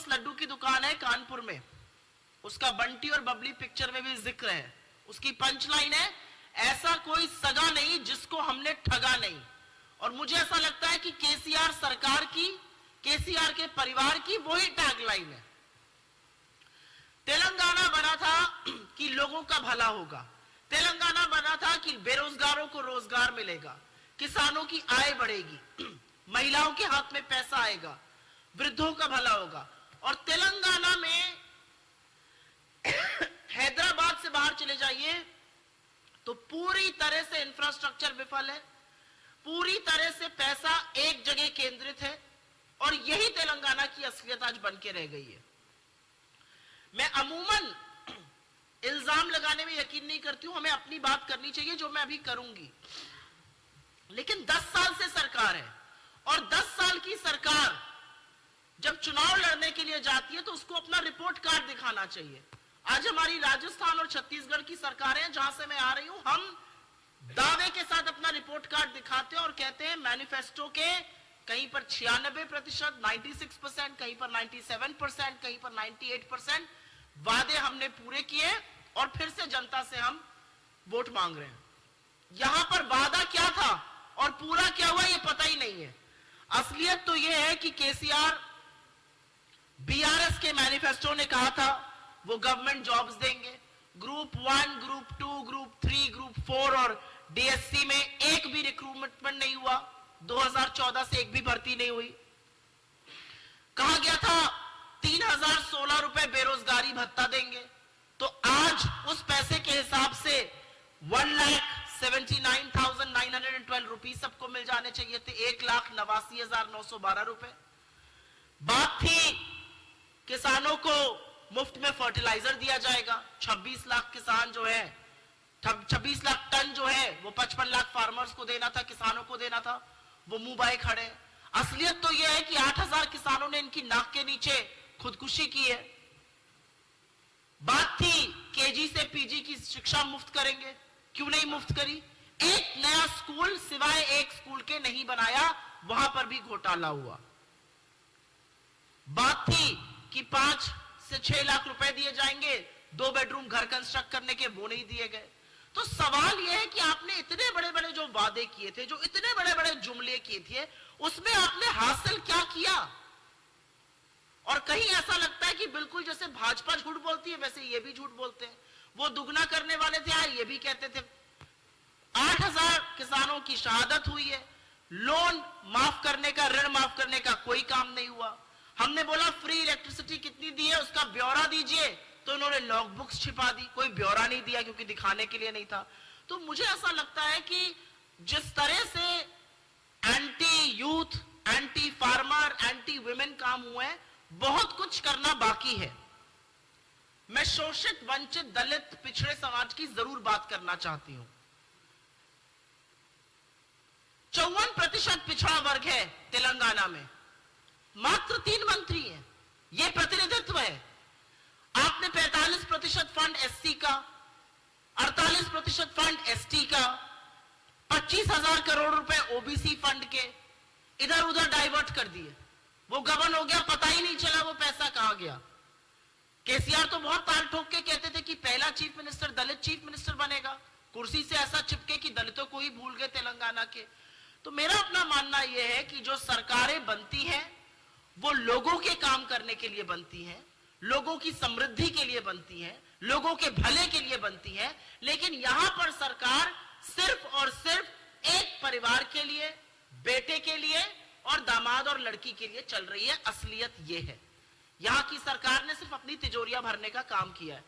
Famous Laddu की दुकान है कानपुर में, उसका बंटी और बबली पिक्चर में भी जिक्र है। उसकी पंचलाइन है, ऐसा कोई सगा नहीं जिसको हमने ठगा नहीं। और मुझे ऐसा लगता है कि केसीआर सरकार की, केसीआर के परिवार की वही टैगलाइन है। तेलंगाना बना था कि लोगों का भला होगा, तेलंगाना बना था कि बेरोजगारों को रोजगार मिलेगा, किसानों की आय बढ़ेगी, महिलाओं के हाथ में पैसा आएगा, वृद्धों का भला होगा। और तेलंगाना में हैदराबाद से बाहर चले जाइए तो पूरी तरह से इंफ्रास्ट्रक्चर विफल है, पूरी तरह से पैसा एक जगह केंद्रित है। और यही तेलंगाना की असलियत आज बन के रह गई है। मैं अमूमन इल्जाम लगाने में यकीन नहीं करती हूं, हमें अपनी बात करनी चाहिए जो मैं अभी करूंगी। लेकिन 10 साल से सरकार है और 10 साल की सरकार जब चुनाव लड़ने के लिए जाती है तो उसको अपना रिपोर्ट कार्ड दिखाना चाहिए। आज हमारी राजस्थान और छत्तीसगढ़ की सरकारें हैं जहां से मैं आ रही हूं, हम दावे के साथ अपना रिपोर्ट कार्ड दिखाते हैं और कहते हैं मैनिफेस्टो के कहीं पर 96%, 96%, कहीं पर 97%, कहीं पर 98% वादे हमने पूरे किए और फिर से जनता से हम वोट मांग रहे हैं। यहां पर वादा क्या था और पूरा क्या हुआ ये पता ही नहीं है। असलियत तो यह है कि केसीआर बीआरएस के मैनिफेस्टो ने कहा था वो गवर्नमेंट जॉब्स देंगे, ग्रुप 1, ग्रुप 2, ग्रुप 3, ग्रुप 4 और डीएससी में एक भी रिक्रूटमेंट नहीं हुआ। 2014 से एक भी भर्ती नहीं हुई। कहा गया था 3016 रुपए बेरोजगारी भत्ता देंगे, तो आज उस पैसे के हिसाब से 1,79,912 रुपीज सबको मिल जाने चाहिए थे, 1,89,912 रुपए। बात थी किसानों को मुफ्त में फर्टिलाइजर दिया जाएगा, 26 लाख किसान जो है, 26 लाख टन जो है वो 55 लाख फार्मर्स को देना था, किसानों को देना था, वो मुंह बाए खड़े। असलियत तो यह है कि 8,000 किसानों ने इनकी नाक के नीचे खुदकुशी की है। बात थी केजी से पीजी की शिक्षा मुफ्त करेंगे, क्यों नहीं मुफ्त करी? एक नया स्कूल सिवाय एक स्कूल के नहीं बनाया, वहां पर भी घोटाला हुआ। बात थी कि 5 से 6 लाख रुपए दिए जाएंगे 2 बेडरूम घर कंस्ट्रक्ट करने के, वो नहीं दिए गए। तो सवाल यह है कि आपने इतने बड़े बड़े जो वादे किए थे, जो इतने बड़े बड़े जुमले किए थे, उसमें आपने हासिल क्या किया? और कहीं ऐसा लगता है कि बिल्कुल जैसे भाजपा झूठ बोलती है वैसे ये भी झूठ बोलते हैं। वो दुगना करने वाले थे, ये भी कहते थे। 8,000 किसानों की शहादत हुई है, लोन माफ करने का, ऋण माफ करने का कोई काम नहीं हुआ। हमने बोला फ्री इलेक्ट्रिसिटी कितनी दी है उसका ब्यौरा दीजिए, तो इन्होंने लॉग बुक्स छिपा दी, कोई ब्यौरा नहीं दिया क्योंकि दिखाने के लिए नहीं था। तो मुझे ऐसा लगता है कि जिस तरह से anti youth, anti farmer, anti women काम हुए हैं, बहुत कुछ करना बाकी है। मैं शोषित, वंचित, दलित, पिछड़े समाज की जरूर बात करना चाहती हूं। 54% पिछड़ा वर्ग है तेलंगाना में, मात्र 3 मंत्री हैं। यह प्रतिनिधित्व है। आपने 45% फंड एससी का, 48% फंड एसटी का, 25,000 करोड़ रुपए ओबीसी फंड के इधर उधर डाइवर्ट कर दिए। वो गबन हो गया, पता ही नहीं चला वो पैसा कहां गया। केसीआर तो बहुत ताल ठोक के कहते थे कि पहला चीफ मिनिस्टर दलित चीफ मिनिस्टर बनेगा, कुर्सी से ऐसा चिपके कि दलितों को ही भूल गए तेलंगाना के। तो मेरा अपना मानना यह है कि जो सरकारें बनती हैं वो लोगों के काम करने के लिए बनती हैं, लोगों की समृद्धि के लिए बनती हैं, लोगों के भले के लिए बनती है। लेकिन यहां पर सरकार सिर्फ और सिर्फ एक परिवार के लिए, बेटे के लिए और दामाद और लड़की के लिए चल रही है। असलियत यह है, यहां की सरकार ने सिर्फ अपनी तिजोरियां भरने का काम किया है।